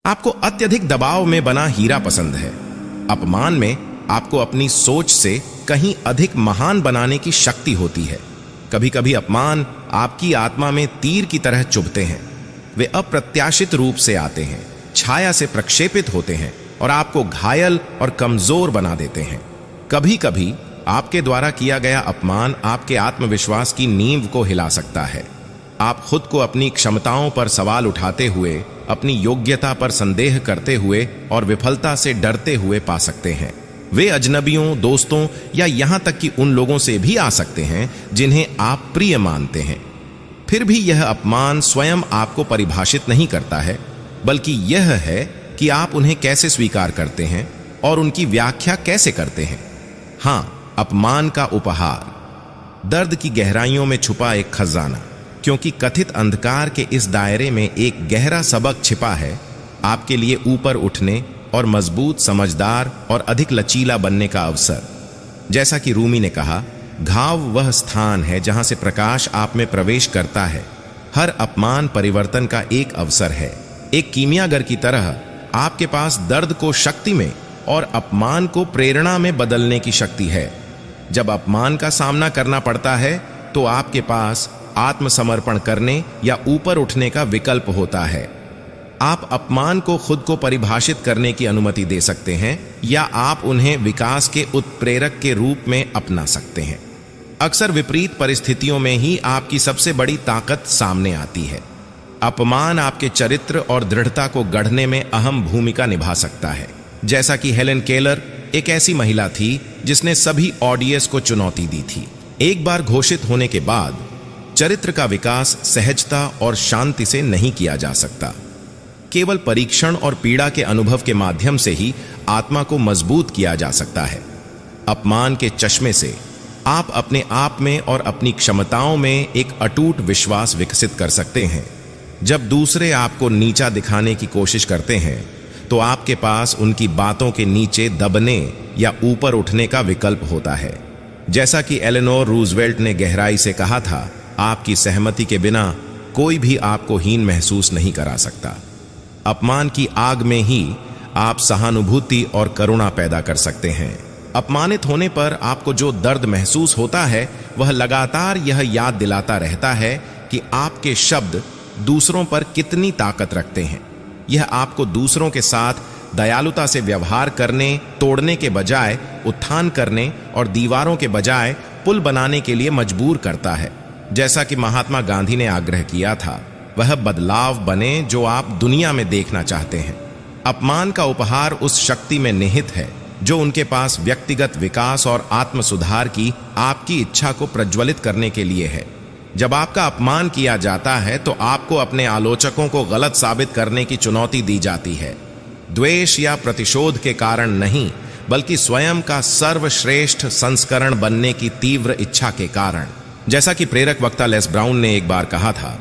आपको अत्यधिक दबाव में बना हीरा पसंद है। अपमान में आपको अपनी सोच से कहीं अधिक महान बनाने की शक्ति होती है। कभी कभी अपमान आपकी आत्मा में तीर की तरह चुभते हैं। वे अप्रत्याशित रूप से आते हैं, छाया से प्रक्षेपित होते हैं और आपको घायल और कमजोर बना देते हैं। कभी कभी आपके द्वारा किया गया अपमान आपके आत्मविश्वास की नींव को हिला सकता है। आप खुद को अपनी क्षमताओं पर सवाल उठाते हुए, अपनी योग्यता पर संदेह करते हुए और विफलता से डरते हुए पा सकते हैं। वे अजनबियों, दोस्तों या यहां तक कि उन लोगों से भी आ सकते हैं जिन्हें आप प्रिय मानते हैं। फिर भी यह अपमान स्वयं आपको परिभाषित नहीं करता है, बल्कि यह है कि आप उन्हें कैसे स्वीकार करते हैं और उनकी व्याख्या कैसे करते हैं। हां, अपमान का उपहार, दर्द की गहराइयों में छुपा एक खजाना। क्योंकि कथित अंधकार के इस दायरे में एक गहरा सबक छिपा है, आपके लिए ऊपर उठने और मजबूत, समझदार और अधिक लचीला बनने का अवसर। जैसा कि रूमी ने कहा, घाव वह स्थान है जहां से प्रकाश आप में प्रवेश करता है। हर अपमान परिवर्तन का एक अवसर है। एक कीमियागर की तरह आपके पास दर्द को शक्ति में और अपमान को प्रेरणा में बदलने की शक्ति है। जब अपमान का सामना करना पड़ता है तो आपके पास आत्मसमर्पण करने या ऊपर उठने का विकल्प होता है। आप अपमान को खुद को परिभाषित करने की अनुमति दे सकते हैं या आप उन्हें विकास के उत्प्रेरक के रूप में अपना सकते हैं। अक्सर विपरीत परिस्थितियों में ही आपकी सबसे बड़ी ताकत सामने आती है। अपमान आपके चरित्र और दृढ़ता को गढ़ने में अहम भूमिका निभा सकता है। जैसा कि हेलेन केलर एक ऐसी महिला थी जिसने सभी ऑडियंस को चुनौती दी थी। एक बार घोषित होने के बाद चरित्र का विकास सहजता और शांति से नहीं किया जा सकता। केवल परीक्षण और पीड़ा के अनुभव के माध्यम से ही आत्मा को मजबूत किया जा सकता है। अपमान के चश्मे से आप अपने आप में और अपनी क्षमताओं में एक अटूट विश्वास विकसित कर सकते हैं। जब दूसरे आपको नीचा दिखाने की कोशिश करते हैं तो आपके पास उनकी बातों के नीचे दबने या ऊपर उठने का विकल्प होता है। जैसा कि एलेनोर रूजवेल्ट ने गहराई से कहा था, आपकी सहमति के बिना कोई भी आपको हीन महसूस नहीं करा सकता। अपमान की आग में ही आप सहानुभूति और करुणा पैदा कर सकते हैं। अपमानित होने पर आपको जो दर्द महसूस होता है, वह लगातार यह याद दिलाता रहता है कि आपके शब्द दूसरों पर कितनी ताकत रखते हैं। यह आपको दूसरों के साथ दयालुता से व्यवहार करने, तोड़ने के बजाय उत्थान करने और दीवारों के बजाय पुल बनाने के लिए मजबूर करता है। जैसा कि महात्मा गांधी ने आग्रह किया था, वह बदलाव बने जो आप दुनिया में देखना चाहते हैं। अपमान का उपहार उस शक्ति में निहित है जो उनके पास व्यक्तिगत विकास और आत्म सुधार की आपकी इच्छा को प्रज्वलित करने के लिए है। जब आपका अपमान किया जाता है तो आपको अपने आलोचकों को गलत साबित करने की चुनौती दी जाती है। द्वेष या प्रतिशोध के कारण नहीं, बल्कि स्वयं का सर्वश्रेष्ठ संस्करण बनने की तीव्र इच्छा के कारण। जैसा कि प्रेरक वक्ता लेस ब्राउन ने एक बार कहा था,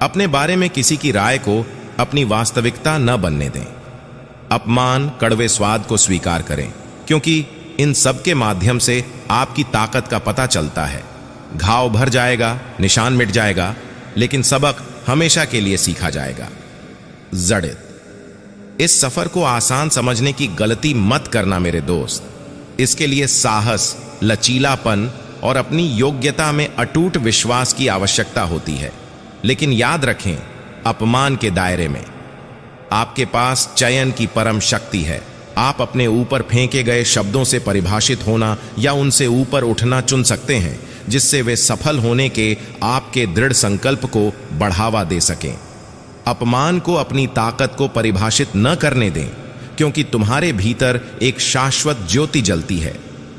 अपने बारे में किसी की राय को अपनी वास्तविकता न बनने दें। अपमान, कड़वे स्वाद को स्वीकार करें, क्योंकि इन सब के माध्यम से आपकी ताकत का पता चलता है। घाव भर जाएगा, निशान मिट जाएगा, लेकिन सबक हमेशा के लिए सीखा जाएगा। जड़ित। इस सफर को आसान समझने की गलती मत करना मेरे दोस्त। इसके लिए साहस, लचीलापन और अपनी योग्यता में अटूट विश्वास की आवश्यकता होती है। लेकिन याद रखें, अपमान के दायरे में आपके पास चयन की परम शक्ति है। आप अपने ऊपर फेंके गए शब्दों से परिभाषित होना या उनसे ऊपर उठना चुन सकते हैं, जिससे वे सफल होने के आपके दृढ़ संकल्प को बढ़ावा दे सकें। अपमान को अपनी ताकत को परिभाषित न करने दें, क्योंकि तुम्हारे भीतर एक शाश्वत ज्योति जलती है।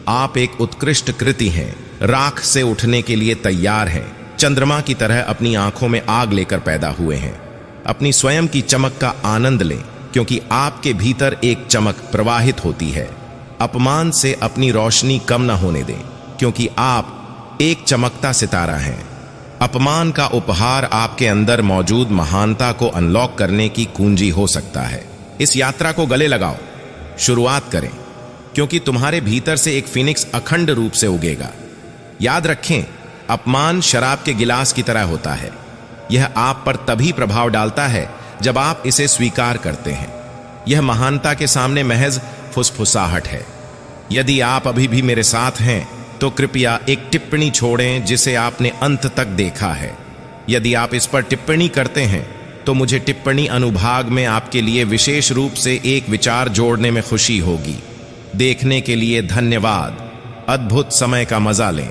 आप एक उत्कृष्ट कृति हैं, राख से उठने के लिए तैयार हैं। चंद्रमा की तरह अपनी आंखों में आग लेकर पैदा हुए हैं। अपनी स्वयं की चमक का आनंद लें, क्योंकि आपके भीतर एक चमक प्रवाहित होती है। अपमान से अपनी रोशनी कम न होने दें, क्योंकि आप एक चमकता सितारा हैं। अपमान का उपहार आपके अंदर मौजूद महानता को अनलॉक करने की कुंजी हो सकता है। इस यात्रा को गले लगाओ, शुरुआत करें, क्योंकि तुम्हारे भीतर से एक फिनिक्स अखंड रूप से उगेगा। याद रखें, अपमान शराब के गिलास की तरह होता है। यह आप पर तभी प्रभाव डालता है जब आप इसे स्वीकार करते हैं। यह महानता के सामने महज फुसफुसाहट है। यदि आप अभी भी मेरे साथ हैं तो कृपया एक टिप्पणी छोड़ें जिसे आपने अंत तक देखा है। यदि आप इस पर टिप्पणी करते हैं तो मुझे टिप्पणी अनुभाग में आपके लिए विशेष रूप से एक विचार जोड़ने में खुशी होगी। देखने के लिए धन्यवाद। अद्भुत समय का मजा लें।